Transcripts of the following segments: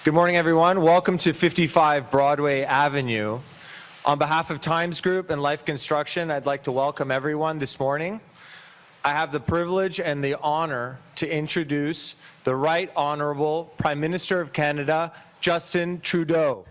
Good morning, everyone. Welcome to 55 Broadway Avenue. On behalf of Times Group and Life Construction, I'd like to welcome everyone this morning. I have the privilege and the honor to introduce the Right Honourable Prime Minister of Canada, Justin Trudeau.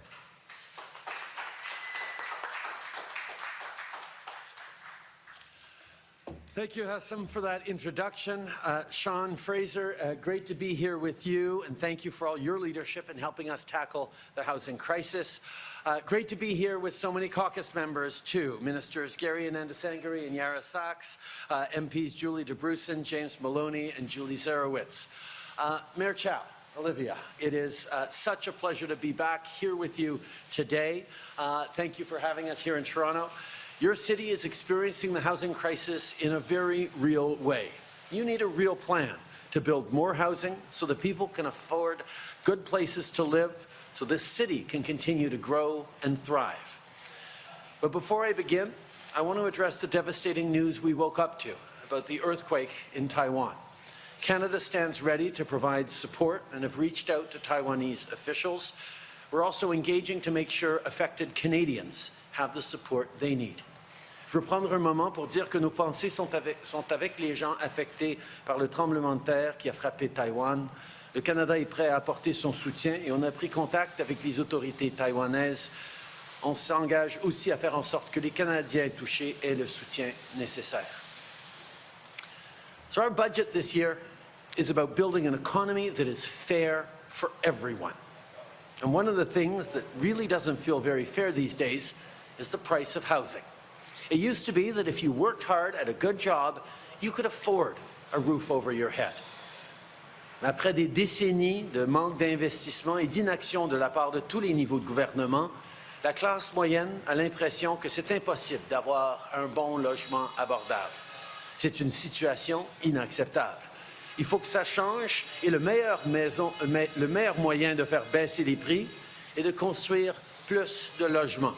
Thank you, Hassan, for that introduction. Sean Fraser, great to be here with you, and thank you for all your leadership in helping us tackle the housing crisis. Great to be here with so many caucus members, too. Ministers Gary Anandasangari and Yara Sachs, MPs Julie DeBrusen, James Maloney, and Julie Zarowitz. Mayor Chow, Olivia, it is such a pleasure to be back here with you today. Thank you for having us here in Toronto. Your city is experiencing the housing crisis in a very real way. You need a real plan to build more housing so that people can afford good places to live, so this city can continue to grow and thrive. But before I begin, I want to address the devastating news we woke up to about the earthquake in Taiwan. Canada stands ready to provide support and have reached out to Taiwanese officials. We're also engaging to make sure affected Canadians have the support they need. Je veux prendre un moment pour dire que nos pensées sont avec les gens affectés par le tremblement de terre qui a frappé Taïwan. Le Canada est prêt à apporter son soutien et on a pris contact avec les autorités taïwanaises. On s'engage aussi à faire en sorte que les Canadiens touchés aient le soutien nécessaire. So our budget this year is about building an economy that is fair for everyone. And one of the things that really doesn't feel very fair these days is the price of housing. It used to be that if you worked hard at a good job, you could afford a roof over your head. Après des décennies de manque d'investissement et d'inaction de la part de tous les niveaux de gouvernement, la classe moyenne a l'impression que c'est impossible d'avoir un bon logement abordable. C'est une situation inacceptable. Il faut que ça change et le meilleur moyen de faire baisser les prix est de construire plus de logements.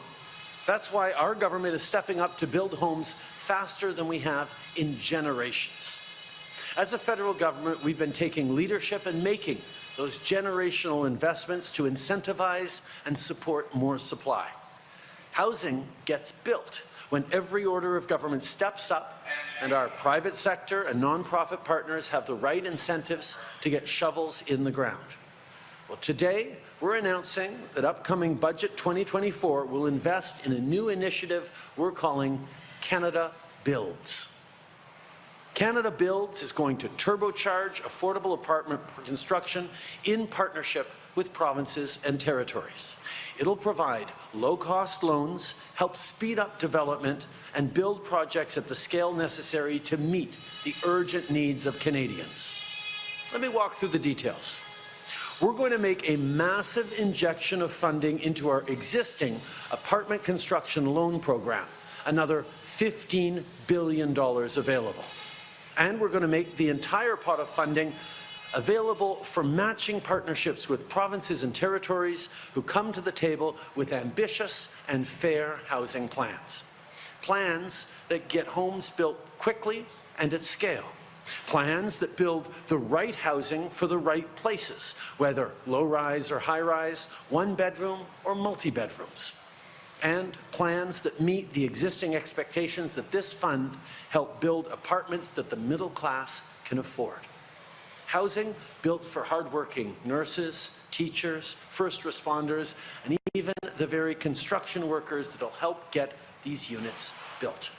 That's why our government is stepping up to build homes faster than we have in generations. As a federal government, we've been taking leadership and making those generational investments to incentivize and support more supply. Housing gets built when every order of government steps up and our private sector and nonprofit partners have the right incentives to get shovels in the ground. Well, today, we're announcing that upcoming Budget 2024 will invest in a new initiative we're calling Canada Builds. Canada Builds is going to turbocharge affordable apartment construction in partnership with provinces and territories. It'll provide low-cost loans, help speed up development, and build projects at the scale necessary to meet the urgent needs of Canadians. Let me walk through the details. We're going to make a massive injection of funding into our existing apartment construction loan program, another $15 billion available. And we're going to make the entire pot of funding available for matching partnerships with provinces and territories who come to the table with ambitious and fair housing plans. Plans that get homes built quickly and at scale. Plans that build the right housing for the right places, whether low-rise or high-rise, one-bedroom or multi-bedrooms. And plans that meet the existing expectations that this fund help build apartments that the middle class can afford. Housing built for hardworking nurses, teachers, first responders, and even the very construction workers that will help get these units built.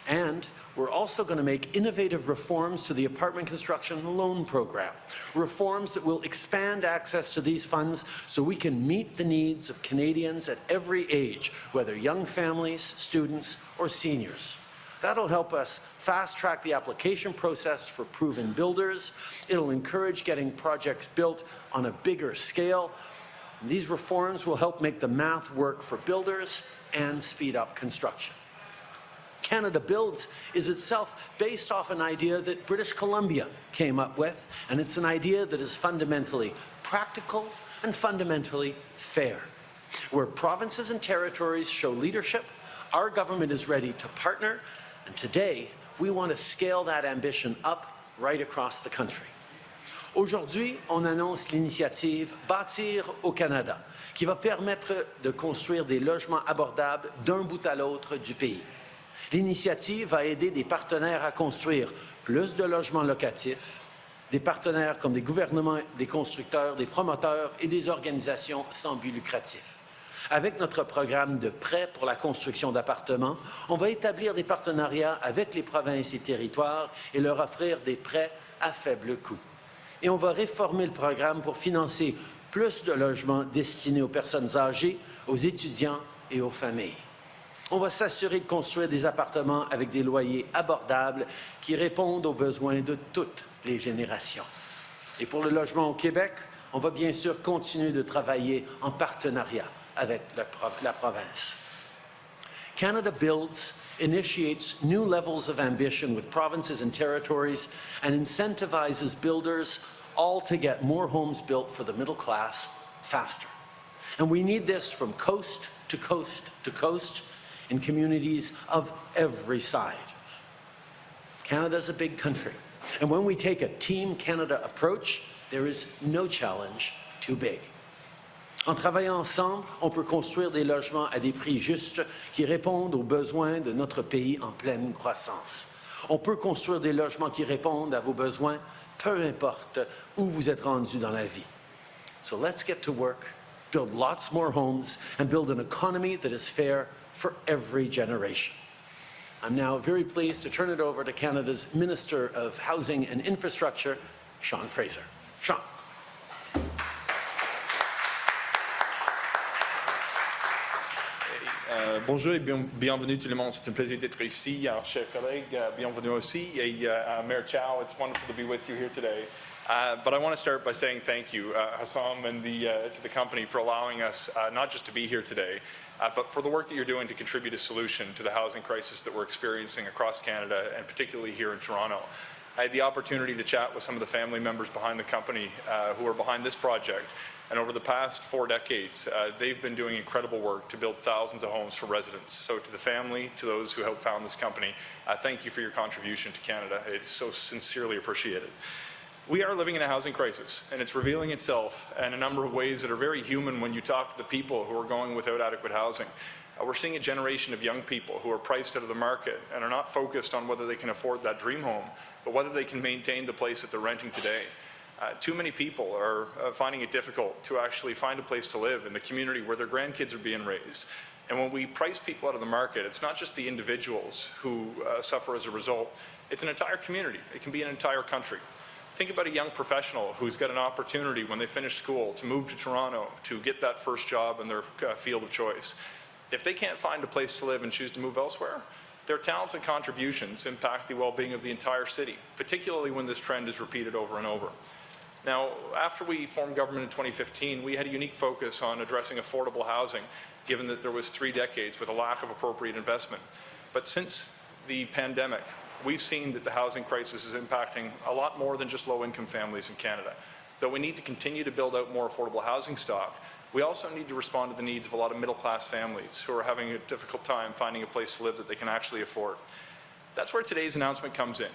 And we're also going to make innovative reforms to the apartment construction loan program, reforms that will expand access to these funds so we can meet the needs of Canadians at every age, whether young families, students, or seniors. That'll help us fast-track the application process for proven builders. It'll encourage getting projects built on a bigger scale. And these reforms will help make the math work for builders and speed up construction. Canada Builds is itself based off an idea that British Columbia came up with, and it's an idea that is fundamentally practical and fundamentally fair. Where provinces and territories show leadership, our government is ready to partner, and today we want to scale that ambition up right across the country. Aujourd'hui, on annonce l'initiative Bâtir au Canada, qui va permettre de construire des logements abordables d'un bout à l'autre du pays. L'initiative va aider des partenaires à construire plus de logements locatifs, des partenaires comme des gouvernements, des constructeurs, des promoteurs et des organisations sans but lucratif. Avec notre programme de prêts pour la construction d'appartements, on va établir des partenariats avec les provinces et territoires et leur offrir des prêts à faible coût. Et on va réformer le programme pour financer plus de logements destinés aux personnes âgées, aux étudiants et aux familles. On va s'assurer de construire des appartements avec des loyers abordables qui répondent aux besoins de toutes les générations. Et pour le logement au Québec, on va bien sûr continuer de travailler en partenariat avec la province. Canada Builds initiates new levels of ambition with provinces and territories and incentivizes builders all to get more homes built for the middle class faster. And we need this from coast to coast to coast in communities of every side. Canada's a big country, and when we take a Team Canada approach, there is no challenge too big. En travaillant ensemble, on peut construire des logements à des prix justes qui répondent aux besoins de notre pays en pleine croissance. On peut construire des logements qui répondent à vos besoins, peu importe où vous êtes rendu dans la vie. So let's get to work, build lots more homes, and build an economy that is fair for every generation. I'm now very pleased to turn it over to Canada's Minister of Housing and Infrastructure, Sean Fraser. Sean. Bonjour et bienvenue tout le monde. C'est un plaisir d'être ici. Alors, chers collègues, bienvenue aussi. Et Mayor Chow, it's wonderful to be with you here today. But I want to start by saying thank you, Hassam and to the company for allowing us not just to be here today, but for the work that you're doing to contribute a solution to the housing crisis that we're experiencing across Canada and particularly here in Toronto. I had the opportunity to chat with some of the family members behind the company who are behind this project. And over the past 4 decades, they've been doing incredible work to build thousands of homes for residents. So to the family, to those who helped found this company, thank you for your contribution to Canada. It's so sincerely appreciated. We are living in a housing crisis, and it's revealing itself in a number of ways that are very human when you talk to the people who are going without adequate housing. We're seeing a generation of young people who are priced out of the market and are not focused on whether they can afford that dream home, but whether they can maintain the place that they're renting today. Too many people are finding it difficult to actually find a place to live in the community where their grandkids are being raised. And when we price people out of the market, it's not just the individuals who suffer as a result, it's an entire community. It can be an entire country. Think about a young professional who's got an opportunity when they finish school to move to Toronto to get that first job in their field of choice. If they can't find a place to live and choose to move elsewhere, their talents and contributions impact the well-being of the entire city, particularly when this trend is repeated over and over. Now, after we formed government in 2015, we had a unique focus on addressing affordable housing, given that there was 3 decades with a lack of appropriate investment. But since the pandemic, we've seen that the housing crisis is impacting a lot more than just low-income families in Canada. Though we need to continue to build out more affordable housing stock, we also need to respond to the needs of a lot of middle-class families who are having a difficult time finding a place to live that they can actually afford. That's where today's announcement comes in.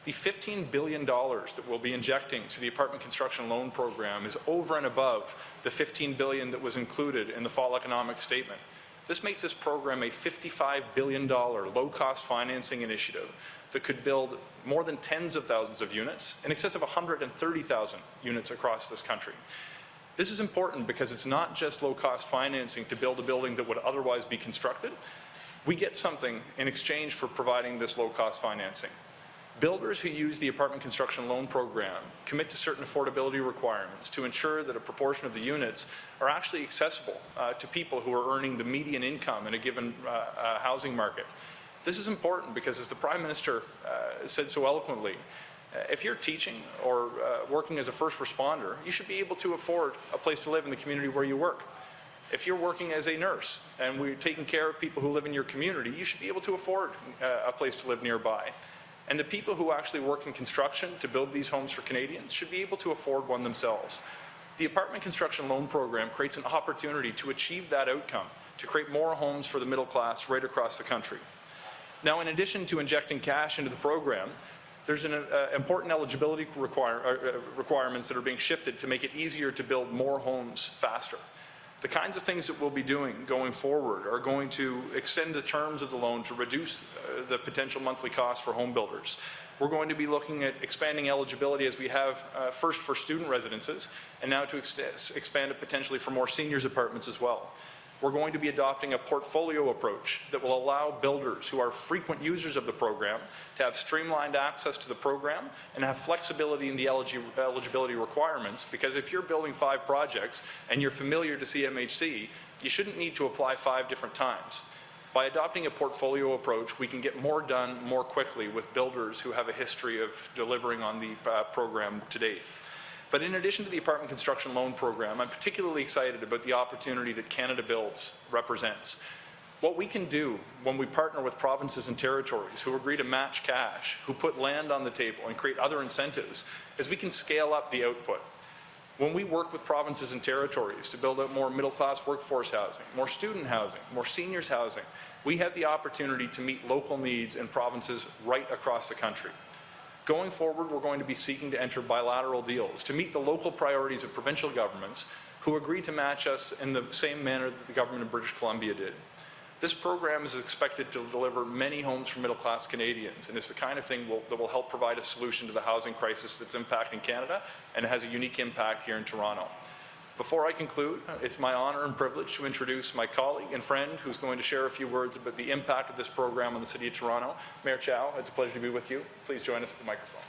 The $15 billion that we'll be injecting to the apartment construction loan program is over and above the $15 billion that was included in the fall economic statement. This makes this program a $55 billion low-cost financing initiative that could build more than tens of thousands of units, in excess of 130,000 units across this country. This is important because it's not just low-cost financing to build a building that would otherwise be constructed. We get something in exchange for providing this low-cost financing. Builders who use the apartment construction loan program commit to certain affordability requirements to ensure that a proportion of the units are actually accessible to people who are earning the median income in a given housing market. This is important because, as the Prime Minister said so eloquently, if you're teaching or working as a first responder, you should be able to afford a place to live in the community where you work. If you're working as a nurse and we're taking care of people who live in your community, you should be able to afford a place to live nearby. And the people who actually work in construction to build these homes for Canadians should be able to afford one themselves. The apartment construction loan program creates an opportunity to achieve that outcome, to create more homes for the middle class right across the country. Now, in addition to injecting cash into the program, There's important eligibility requirements that are being shifted to make it easier to build more homes faster. The kinds of things that we'll be doing going forward are going to extend the terms of the loan to reduce the potential monthly costs for home builders. We're going to be looking at expanding eligibility as we have first for student residences and now to expand it potentially for more seniors apartments as well. We're going to be adopting a portfolio approach that will allow builders who are frequent users of the program to have streamlined access to the program and have flexibility in the eligibility requirements, because if you're building 5 projects and you're familiar to CMHC, you shouldn't need to apply 5 different times. By adopting a portfolio approach, we can get more done more quickly with builders who have a history of delivering on the program to date. But in addition to the apartment construction loan program, I'm particularly excited about the opportunity that Canada Builds represents. What we can do when we partner with provinces and territories who agree to match cash, who put land on the table and create other incentives, is we can scale up the output. When we work with provinces and territories to build out more middle-class workforce housing, more student housing, more seniors housing, we have the opportunity to meet local needs in provinces right across the country. Going forward, we're going to be seeking to enter bilateral deals to meet the local priorities of provincial governments who agree to match us in the same manner that the government of British Columbia did. This program is expected to deliver many homes for middle-class Canadians, and it's the kind of thing that will help provide a solution to the housing crisis that's impacting Canada, and it has a unique impact here in Toronto. Before I conclude, it's my honor and privilege to introduce my colleague and friend who's going to share a few words about the impact of this program on the City of Toronto. Mayor Chow, it's a pleasure to be with you. Please join us at the microphone.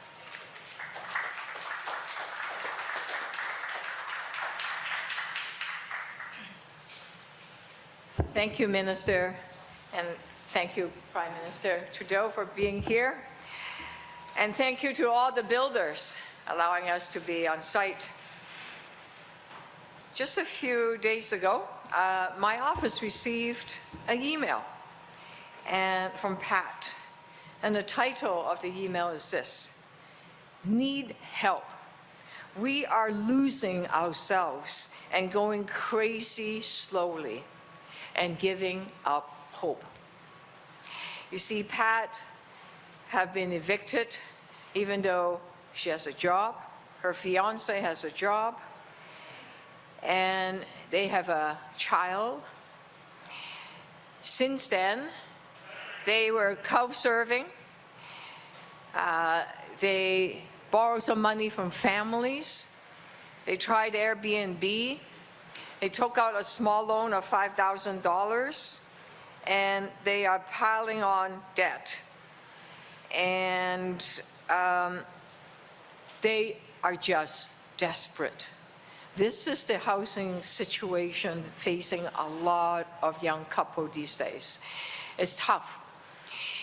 Thank you, Minister, and thank you, Prime Minister Trudeau, for being here. And thank you to all the builders allowing us to be on site. Just a few days ago, my office received an email from Pat, and the title of the email is this: "Need help. We are losing ourselves and going crazy slowly and giving up hope." You see, Pat have been evicted even though she has a job, her fiance has a job, and they have a child. Since then, they were couch-surfing. They borrowed some money from families. They tried Airbnb. They took out a small loan of $5,000, and they are piling on debt. And they are just desperate. This is the housing situation facing a lot of young couples these days. It's tough.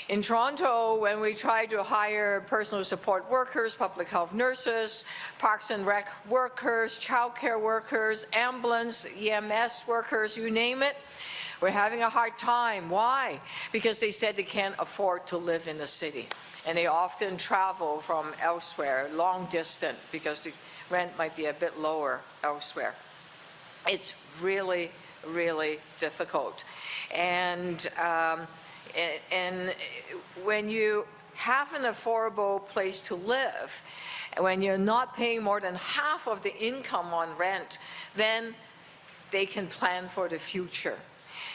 In Toronto, when we try to hire personal support workers, public health nurses, parks and rec workers, childcare workers, ambulance, EMS workers, you name it, we're having a hard time. Why? Because they said they can't afford to live in the city. And they often travel from elsewhere, long distance, because the rent might be a bit lower elsewhere. It's really, really difficult. And when you have an affordable place to live, when you're not paying more than half of the income on rent, then they can plan for the future.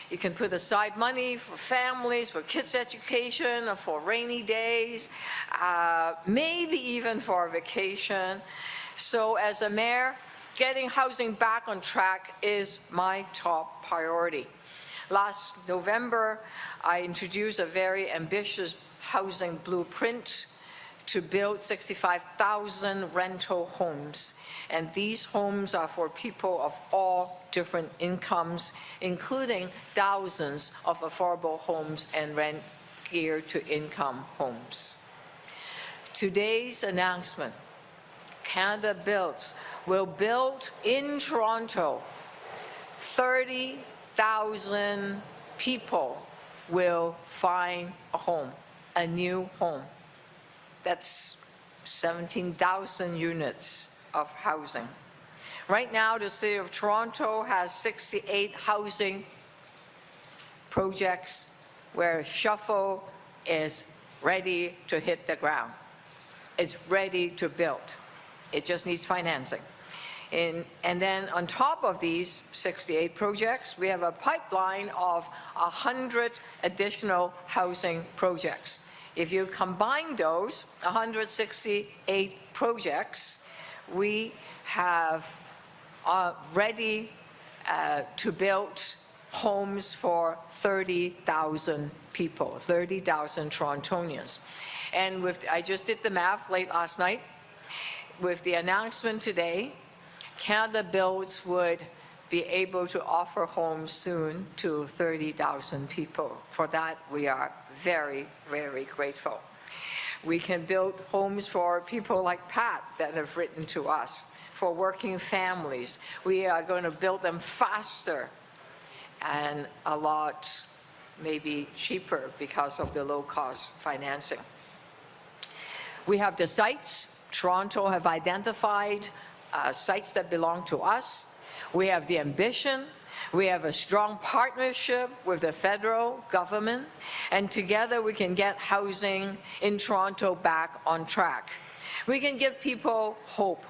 You can put aside money for families, for kids' education, or for rainy days, maybe even for a vacation. So as a mayor, getting housing back on track is my top priority. Last November, I introduced a very ambitious housing blueprint to build 65,000 rental homes. And these homes are for people of all different incomes, including thousands of affordable homes and rent geared to income homes. Today's announcement, Canada Builds, will build in Toronto 30,000 people will find a home, a new home. That's 17,000 units of housing. Right now, the City of Toronto has 68 housing projects where shovel is ready to hit the ground. It's ready to build. It just needs financing. And then on top of these 68 projects, we have a pipeline of 100 additional housing projects. If you combine those 168 projects, we have ready to build homes for 30,000 people, 30,000 Torontonians. And I just did the math late last night. With the announcement today, Canada Builds would be able to offer homes soon to 30,000 people. For that, we are very, very grateful. We can build homes for people like Pat that have written to us, for working families. We are going to build them faster and a lot maybe cheaper because of the low-cost financing. We have the sites. Toronto have identified sites that belong to us. We have the ambition. We have a strong partnership with the federal government, and together we can get housing in Toronto back on track. We can give people hope.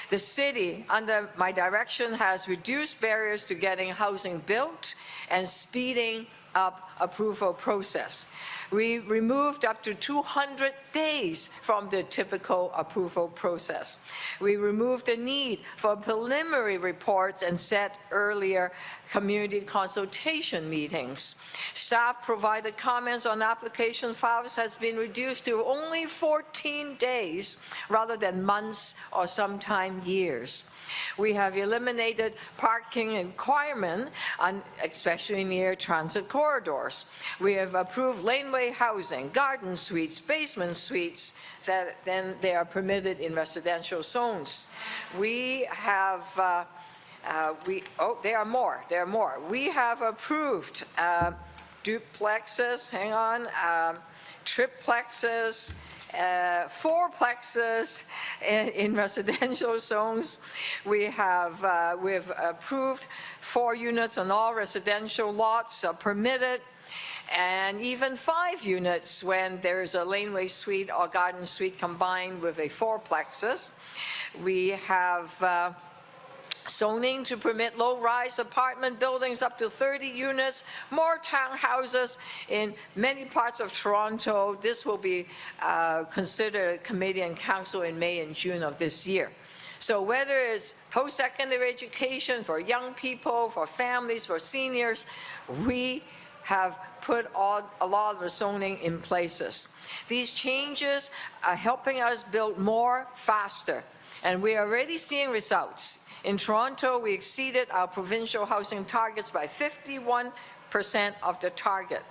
The city, under my direction, has reduced barriers to getting housing built and speeding up approval process. We removed up to 200 days from the typical approval process. We removed the need for preliminary reports and set earlier community consultation meetings. Staff provided comments on application files has been reduced to only 14 days rather than months or sometimes years. We have eliminated parking requirement, especially near transit corridors. We have approved laneway housing, garden suites, basement suites, that then they are permitted in residential zones. We have, there are more. We have approved duplexes, triplexes, fourplexes in residential zones. We've approved 4 units on all residential lots are permitted, and even 5 units when there's a laneway suite or garden suite combined with a fourplexes. We have zoning to permit low-rise apartment buildings up to 30 units, more townhouses in many parts of Toronto. This will be considered committee and council in May and June of this year. So whether it's post-secondary education for young people, for families, for seniors, we have put a lot of the zoning in places. These changes are helping us build more faster, and we are already seeing results. In Toronto, we exceeded our provincial housing targets by 51% of the target.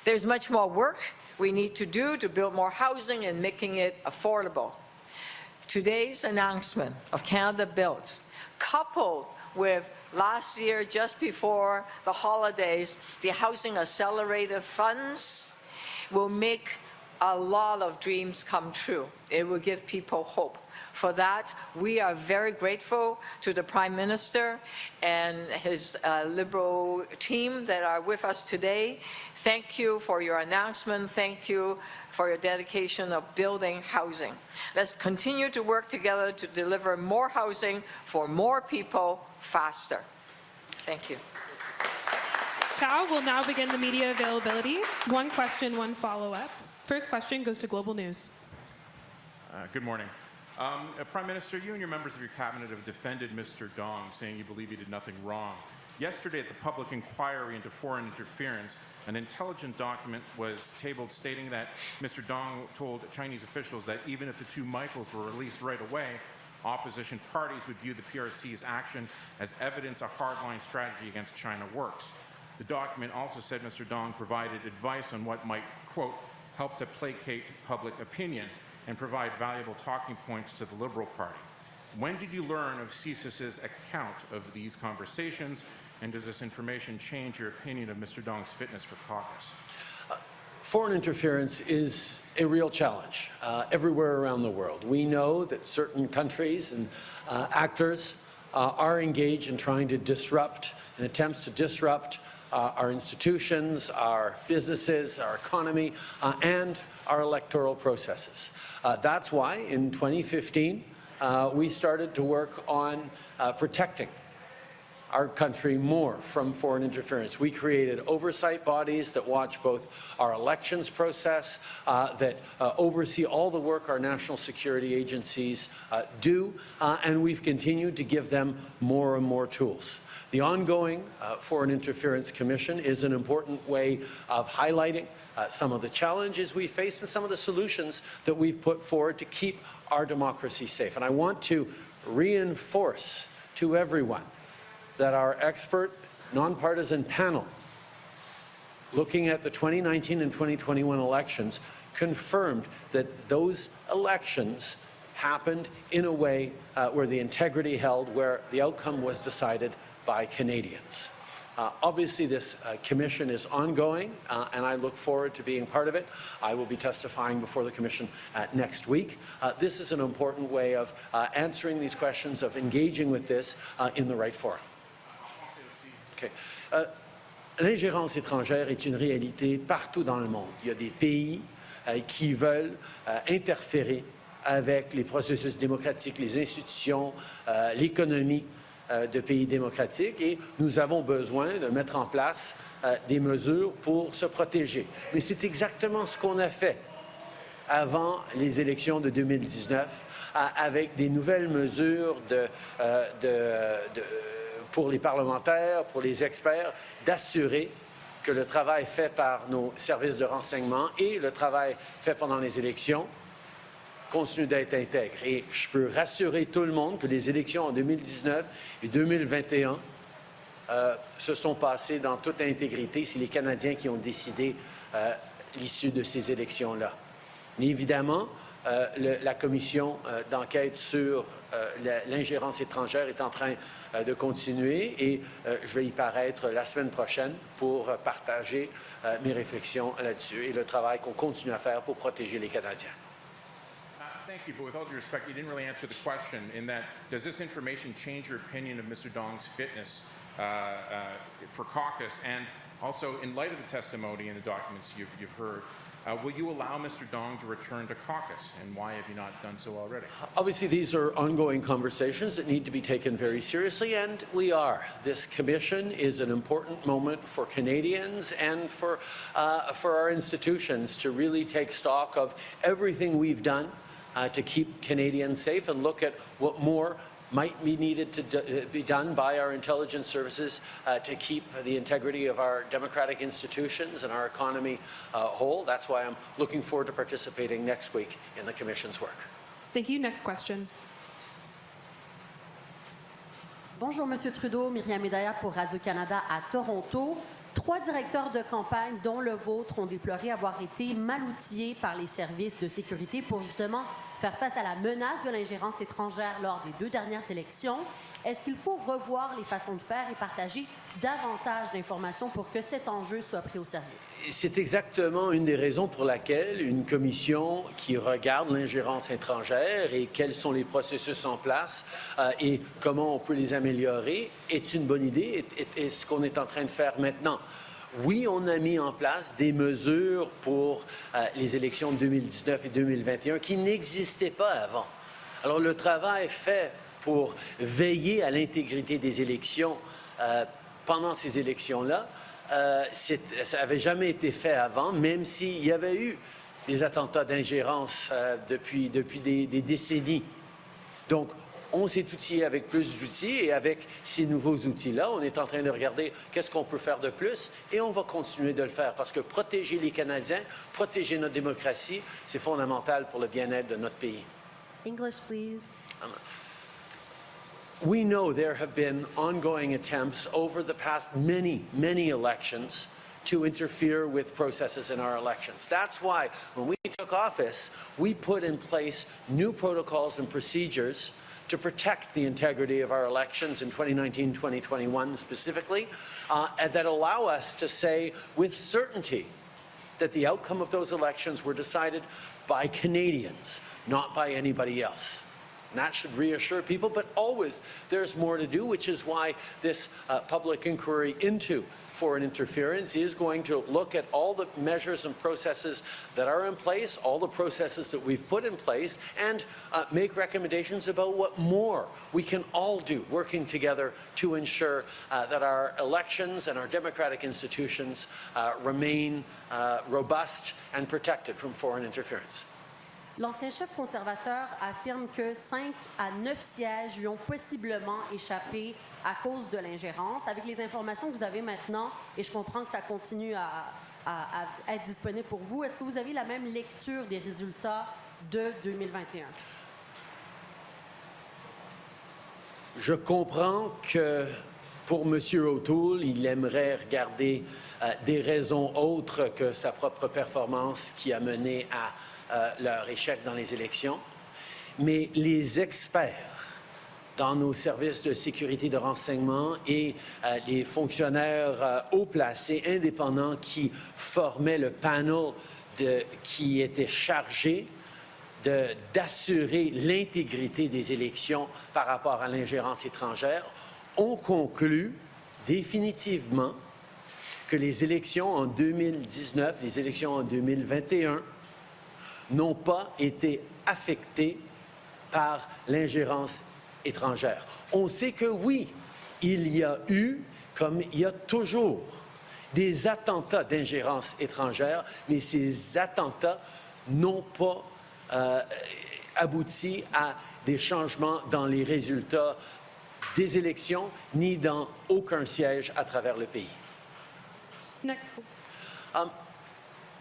There's much more work we need to do to build more housing and making it affordable. Today's announcement of Canada Builds, coupled with last year, just before the holidays, the Housing Accelerator funds, will make a lot of dreams come true. It will give people hope. For that, we are very grateful to the Prime Minister and his Liberal team that are with us today. Thank you for your announcement. Thank you for your dedication of building housing. Let's continue to work together to deliver more housing for more people faster. Thank you. Chow will now begin the media availability. 1 question, 1 follow-up. First question goes to Global News. Good morning. Prime Minister, you and your members of your cabinet have defended Mr. Dong, saying you believe he did nothing wrong. Yesterday at the public inquiry into foreign interference, an intelligence document was tabled stating that Mr. Dong told Chinese officials that even if the 2 Michaels were released right away, opposition parties would view the PRC's action as evidence a hardline strategy against China works. The document also said Mr. Dong provided advice on what might, quote, help to placate public opinion and provide valuable talking points to the Liberal Party. When did you learn of CSIS's account of these conversations, and does this information change your opinion of Mr. Dong's fitness for caucus? Foreign interference is a real challenge everywhere around the world. We know that certain countries and actors are engaged in trying to disrupt, in attempts to disrupt our institutions, our businesses, our economy, and our electoral processes. That's why in 2015 we started to work on protecting our country more from foreign interference. We created oversight bodies that watch both our elections process, that oversee all the work our national security agencies do, and we've continued to give them more and more tools. The ongoing Foreign Interference Commission is an important way of highlighting some of the challenges we face and some of the solutions that we've put forward to keep our democracy safe. And I want to reinforce to everyone that our expert, nonpartisan panel looking at the 2019 and 2021 elections confirmed that those elections happened in a way where the integrity held, where the outcome was decided by Canadians. Obviously, this commission is ongoing, and I look forward to being part of it. I will be testifying before the commission next week. This is an important way of answering these questions, of engaging with this in the right forum. Okay. L'ingérence étrangère est une réalité partout dans le monde. Il y a des pays qui veulent interférer avec les processus démocratiques, les institutions, l'économie de pays démocratiques, et nous avons besoin de mettre en place des mesures pour se protéger. Mais c'est exactement ce qu'on a fait avant les élections de 2019, avec des nouvelles mesures pour les parlementaires, pour les experts, d'assurer que le travail fait par nos services de renseignement et le travail fait pendant les élections continue d'être intègre. Et je peux rassurer tout le monde que les élections en 2019 et 2021 se sont passées dans toute intégrité. C'est les Canadiens qui ont décidé l'issue de ces élections-là. Mais évidemment, la commission d'enquête sur l'ingérence étrangère est en train de continuer et je vais y paraître la semaine prochaine pour partager mes réflexions là-dessus et le travail qu'on continue à faire pour protéger les Canadiens. Thank you, but with all due respect, you didn't really answer the question in that, does this information change your opinion of Mr. Dong's fitness for caucus? And also, in light of the testimony and the documents you've heard, will you allow Mr. Dong to return to caucus, and why have you not done so already? Obviously, these are ongoing conversations that need to be taken very seriously, and we are. This commission is an important moment for Canadians and for our institutions to really take stock of everything we've done to keep Canadians safe and look at what more might be needed to be done by our intelligence services to keep the integrity of our democratic institutions and our economy whole. That's why I'm looking forward to participating next week in the Commission's work. Thank you. Next question. Bonjour, Monsieur Trudeau. Myriam Medaya pour Radio-Canada à Toronto. 3 directeurs de campagne, dont le vôtre, ont déploré avoir été mal outillés par les services de sécurité pour justement faire face à la menace de l'ingérence étrangère lors des 2 dernières élections. Est-ce qu'il faut revoir les façons de faire et partager davantage d'informations pour que cet enjeu soit pris au sérieux? C'est exactement une des raisons pour laquelle une commission qui regarde l'ingérence étrangère et quels sont les processus en place et comment on peut les améliorer est une bonne idée et ce qu'on est en train de faire maintenant. Oui, on a mis en place des mesures pour les élections de 2019 et 2021 qui n'existaient pas avant. Alors, le travail fait pour veiller à l'intégrité des élections pendant ces élections-là, ça n'avait jamais été fait avant, même s'il y avait eu des attentats d'ingérence depuis des décennies. Donc, on s'est outillé avec plus d'outils et avec ces nouveaux outils-là, on est en train de regarder qu'est-ce qu'on peut faire de plus et on va continuer de le faire parce que protéger les Canadiens, protéger notre démocratie, c'est fondamental pour le bien-être de notre pays. English, please. We know there have been ongoing attempts over the past many elections to interfere with processes in our elections. That's why when we took office, we put in place new protocols and procedures to protect the integrity of our elections in 2019, 2021 specifically, and that allow us to say with certainty that the outcome of those elections were decided by Canadians, not by anybody else. And that should reassure people, but always there's more to do, which is why this public inquiry into foreign interference is going to look at all the measures and processes that are in place, all the processes that we've put in place, and make recommendations about what more we can all do working together to ensure that our elections and our democratic institutions remain robust and protected from foreign interference. L'ancien chef conservateur affirme que 5 à 9 sièges lui ont possiblement échappé à cause de l'ingérence. Avec les informations que vous avez maintenant, et je comprends que ça continue à être disponible pour vous, est-ce que vous avez la même lecture des résultats de 2021? Je comprends que pour M. O'Toole, il aimerait regarder des raisons autres que sa propre performance qui a mené à leur échec dans les élections. Mais les experts dans nos services de sécurité et de renseignement et les fonctionnaires haut placés indépendants qui formaient le panel qui était chargé d'assurer l'intégrité des élections par rapport à l'ingérence étrangère ont conclu définitivement que les élections en 2019, les élections en 2021 n'ont pas été affectées par l'ingérence étrangère. On sait que oui, il y a eu, comme il y a toujours, des attentats d'ingérence étrangère, mais ces attentats n'ont pas abouti à des changements dans les résultats des élections, ni dans aucun siège à travers le pays. Next.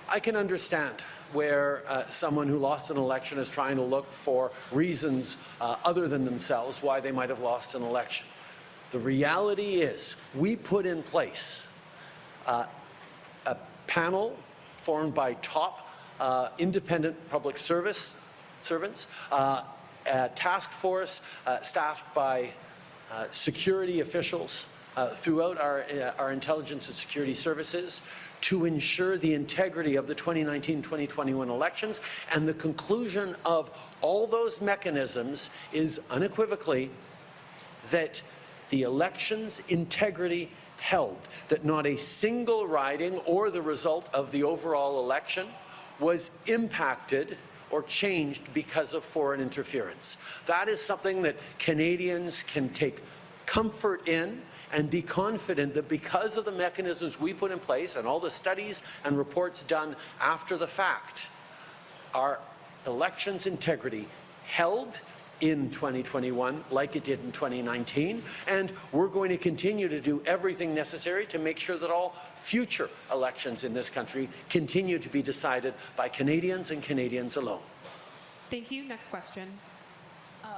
I can understand where someone who lost an election is trying to look for reasons other than themselves why they might have lost an election. The reality is we put in place a panel formed by top independent public servants, a task force staffed by security officials throughout our intelligence and security services to ensure the integrity of the 2019-2021 elections, and the conclusion of all those mechanisms is unequivocally that the elections' integrity held, that not a single riding or the result of the overall election was impacted or changed because of foreign interference. That is something that Canadians can take comfort in and be confident that because of the mechanisms we put in place and all the studies and reports done after the fact, our elections integrity held in 2021 like it did in 2019, and we're going to continue to do everything necessary to make sure that all future elections in this country continue to be decided by Canadians and Canadians alone. Thank you. Next question.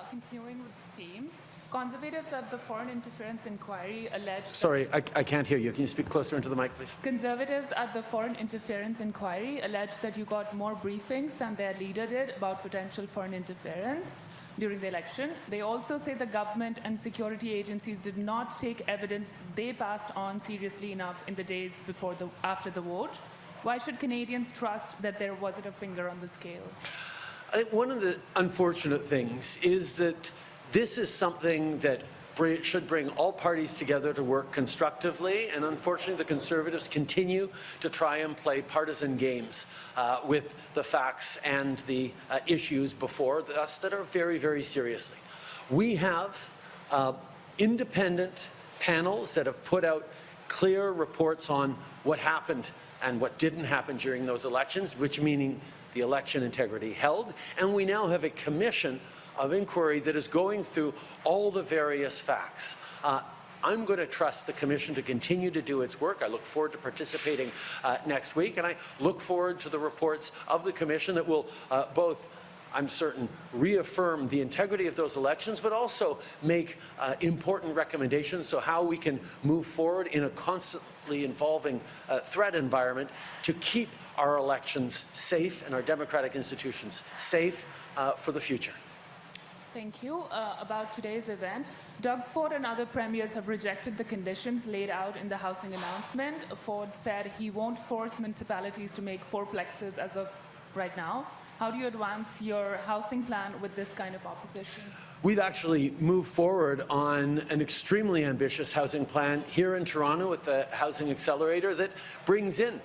Continuing with the theme, Conservatives at the Foreign Interference Inquiry alleged... Sorry, I can't hear you. Can you speak closer into the mic, please? Conservatives at the Foreign Interference Inquiry alleged that you got more briefings than their leader did about potential foreign interference during the election. They also say the government and security agencies did not take evidence they passed on seriously enough in the days after the vote. Why should Canadians trust that there wasn't a finger on the scale? I think one of the unfortunate things is that this is something that should bring all parties together to work constructively, and unfortunately the Conservatives continue to try and play partisan games with the facts and the issues before us that are very, very seriously. We have independent panels that have put out clear reports on what happened and what didn't happen during those elections, which meaning the election integrity held, and we now have a commission of inquiry that is going through all the various facts. I'm going to trust the Commission to continue to do its work. I look forward to participating next week, and I look forward to the reports of the Commission that will both, I'm certain, reaffirm the integrity of those elections, but also make important recommendations so how we can move forward in a constantly evolving threat environment to keep our elections safe and our democratic institutions safe for the future. Thank you. About today's event, Doug Ford and other premiers have rejected the conditions laid out in the housing announcement. Ford said he won't force municipalities to make fourplexes as of right now. How do you advance your housing plan with this kind of opposition? We've actually moved forward on an extremely ambitious housing plan here in Toronto with the Housing Accelerator that brings in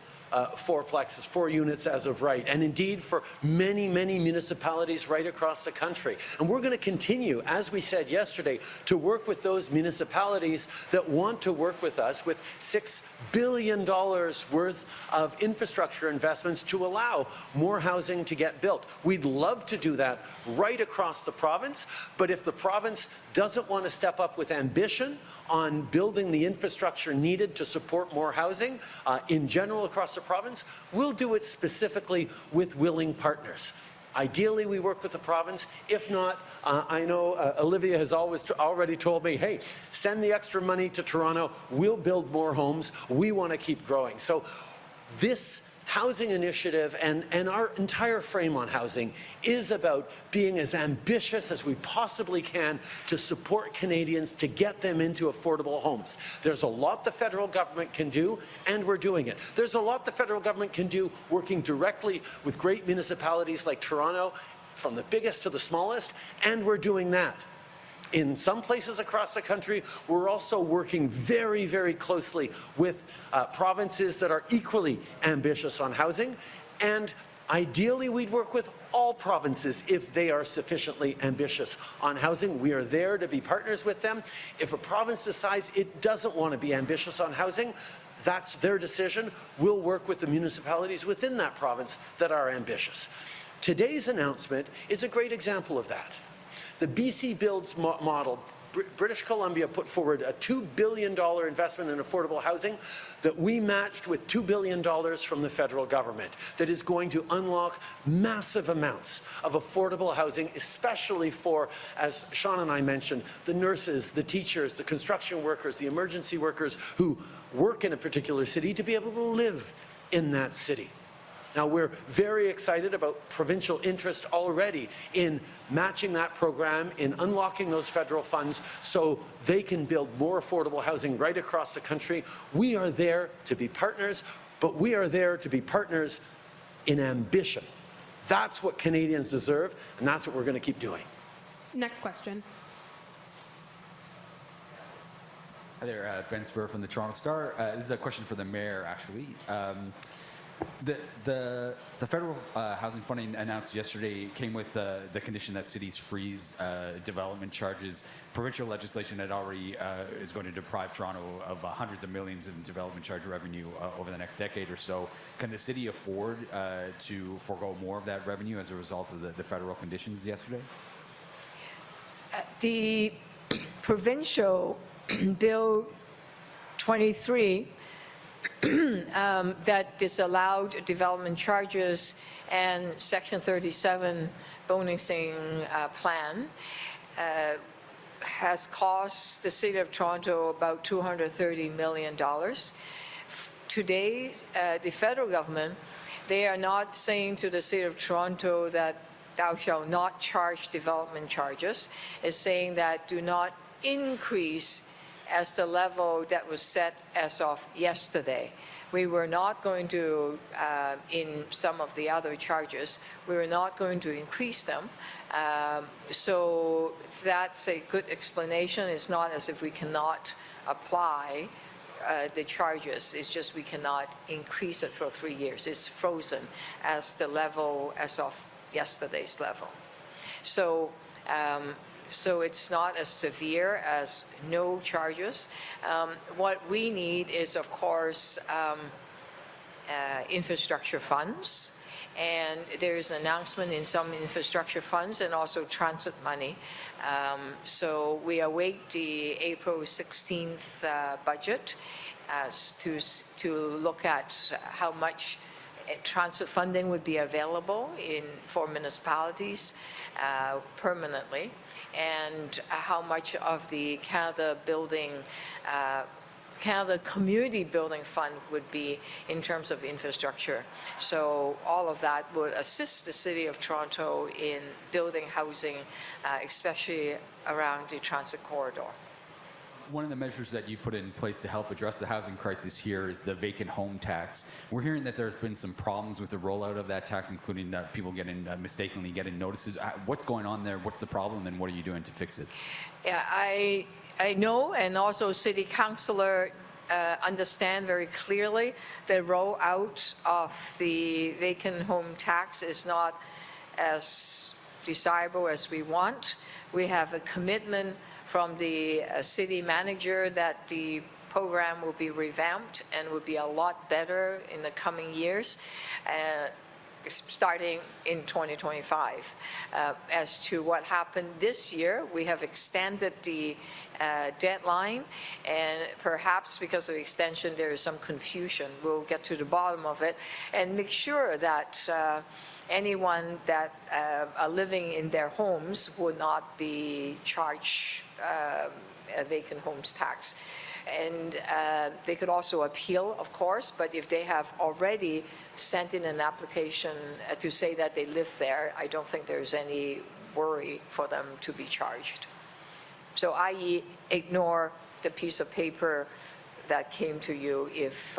fourplexes, 4 units as of right, and indeed for many, many municipalities right across the country. And we're going to continue, as we said yesterday, to work with those municipalities that want to work with us with $6 billion worth of infrastructure investments to allow more housing to get built. We'd love to do that right across the province, but if the province doesn't want to step up with ambition on building the infrastructure needed to support more housing in general across the province, we'll do it specifically with willing partners. Ideally, we work with the province. If not, I know Olivia has already told me, hey, send the extra money to Toronto. We'll build more homes. We want to keep growing. So this housing initiative and our entire frame on housing is about being as ambitious as we possibly can to support Canadians to get them into affordable homes. There's a lot the federal government can do, and we're doing it. There's a lot the federal government can do working directly with great municipalities like Toronto, from the biggest to the smallest, and we're doing that. In some places across the country, we're also working very, very closely with provinces that are equally ambitious on housing. And ideally, we'd work with all provinces if they are sufficiently ambitious on housing. We are there to be partners with them. If a province decides it doesn't want to be ambitious on housing, that's their decision. We'll work with the municipalities within that province that are ambitious. Today's announcement is a great example of that. The BC Builds model, British Columbia put forward a $2 billion investment in affordable housing that we matched with $2 billion from the federal government that is going to unlock massive amounts of affordable housing, especially for, as Sean and I mentioned, the nurses, the teachers, the construction workers, the emergency workers who work in a particular city to be able to live in that city. Now, we're very excited about provincial interest already in matching that program, in unlocking those federal funds so they can build more affordable housing right across the country. We are there to be partners, but we are there to be partners in ambition. That's what Canadians deserve, and that's what we're going to keep doing. Next question. Hi there, Ben Spur from the Toronto Star. This is a question for the mayor, actually. The federal housing funding announced yesterday came with the condition that cities freeze development charges. Provincial legislation that already is going to deprive Toronto of hundreds of millions in development charge revenue over the next decade or so. Can the city afford to forego more of that revenue as a result of the federal conditions yesterday? The provincial Bill 23 that disallowed development charges and Section 37 bonusing plan has cost the City of Toronto about $230 million. Today, the federal government, they are not saying to the City of Toronto that thou shalt not charge development charges. It's saying that do not increase as the level that was set as of yesterday. We were not going to, in some of the other charges, we were not going to increase them. So that's a good explanation. It's not as if we cannot apply the charges. It's just we cannot increase it for 3 years. It's frozen as the level as of yesterday's level. So so it's not as severe as no charges. What we need is, of course, infrastructure funds. And there's an announcement in some infrastructure funds and also transit money. So we await the April 16th budget to look at how much transit funding would be available for municipalities permanently, and how much of the Canada Community Building Fund would be in terms of infrastructure. So all of that would assist the City of Toronto in building housing, especially around the transit corridor. One of the measures that you put in place to help address the housing crisis here is the vacant home tax. We're hearing that there's been some problems with the rollout of that tax, including people mistakenly getting notices. What's going on there? What's the problem, and what are you doing to fix it? Yeah, I know, and also City Councillor understand very clearly the rollout of the vacant home tax is not as desirable as we want. We have a commitment from the city manager that the program will be revamped and will be a lot better in the coming years, starting in 2025. As to what happened this year, we have extended the deadline, and perhaps because of extension there is some confusion. We'll get to the bottom of it and make sure that anyone that are living in their homes would not be charged a vacant homes tax. And they could also appeal, of course, but if they have already sent in an application to say that they live there, I don't think there's any worry for them to be charged. So i.e. ignore the piece of paper that came to you if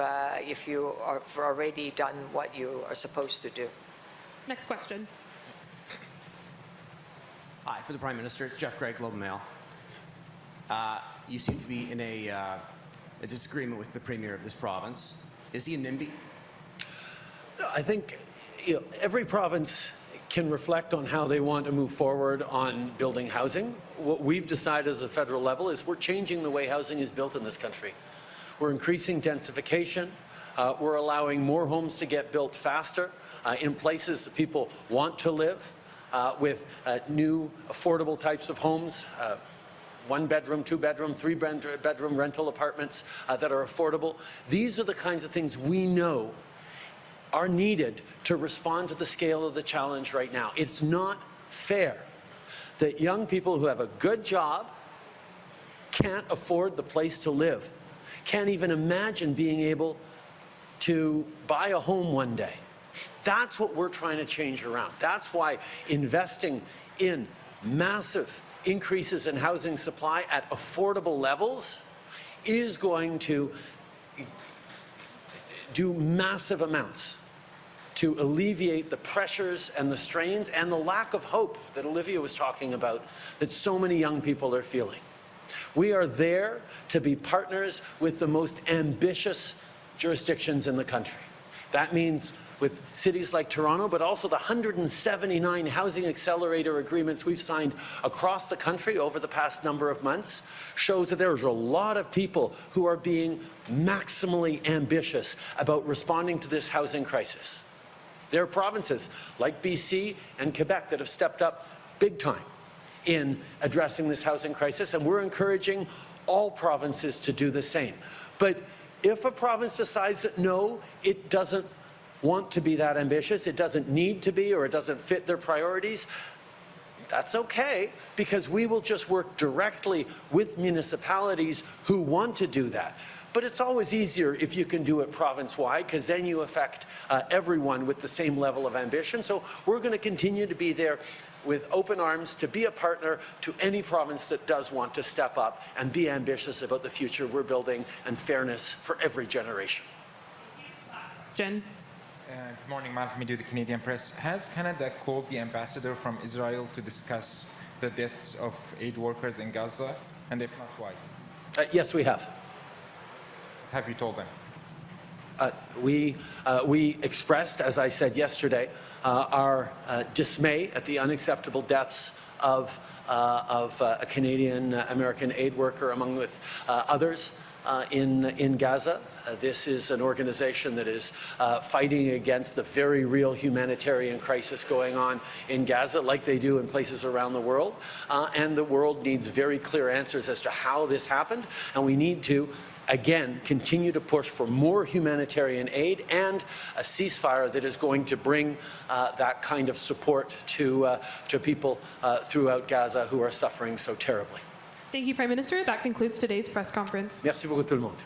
you have already done what you are supposed to do. Next question. Hi, for the Prime Minister, it's Jeff Gregg, Globe and Mail. You seem to be in a disagreement with the Premier of this province. Is he a NIMBY? I think every province can reflect on how they want to move forward on building housing. What we've decided as a federal level is we're changing the way housing is built in this country. We're increasing densification. We're allowing more homes to get built faster in places that people want to live with new affordable types of homes. 1-bedroom, 2-bedroom, 3-bedroom rental apartments that are affordable. These are the kinds of things we know are needed to respond to the scale of the challenge right now. It's not fair that young people who have a good job can't afford the place to live, can't even imagine being able to buy a home one day. That's what we're trying to change around. That's why investing in massive increases in housing supply at affordable levels is going to do massive amounts to alleviate the pressures and the strains and the lack of hope that Olivia was talking about that so many young people are feeling. We are there to be partners with the most ambitious jurisdictions in the country. That means with cities like Toronto, but also the 179 housing accelerator agreements we've signed across the country over the past number of months shows that there's a lot of people who are being maximally ambitious about responding to this housing crisis. There are provinces like BC and Quebec that have stepped up big time in addressing this housing crisis, and we're encouraging all provinces to do the same. But if a province decides that no, it doesn't want to be that ambitious, it doesn't need to be, or it doesn't fit their priorities, that's okay, because we will just work directly with municipalities who want to do that. But it's always easier if you can do it province-wide, because then you affect everyone with the same level of ambition. So we're going to continue to be there with open arms to be a partner to any province that does want to step up and be ambitious about the future we're building and fairness for every generation. Jen. Good morning, Malcolm Meadu, the Canadian Press. Has Canada called the ambassador from Israel to discuss the deaths of aid workers in Gaza? And if not, why? Yes, we have. Have you told them? We expressed, as I said yesterday, our dismay at the unacceptable deaths of a Canadian-American aid worker, among with others in Gaza. This is an organization that is fighting against the very real humanitarian crisis going on in Gaza, like they do in places around the world. And the world needs very clear answers as to how this happened, and we need to again, continue to push for more humanitarian aid and a ceasefire that is going to bring that kind of support to people throughout Gaza who are suffering so terribly. Thank you, Prime Minister. That concludes today's press conference. Merci beaucoup tout le monde.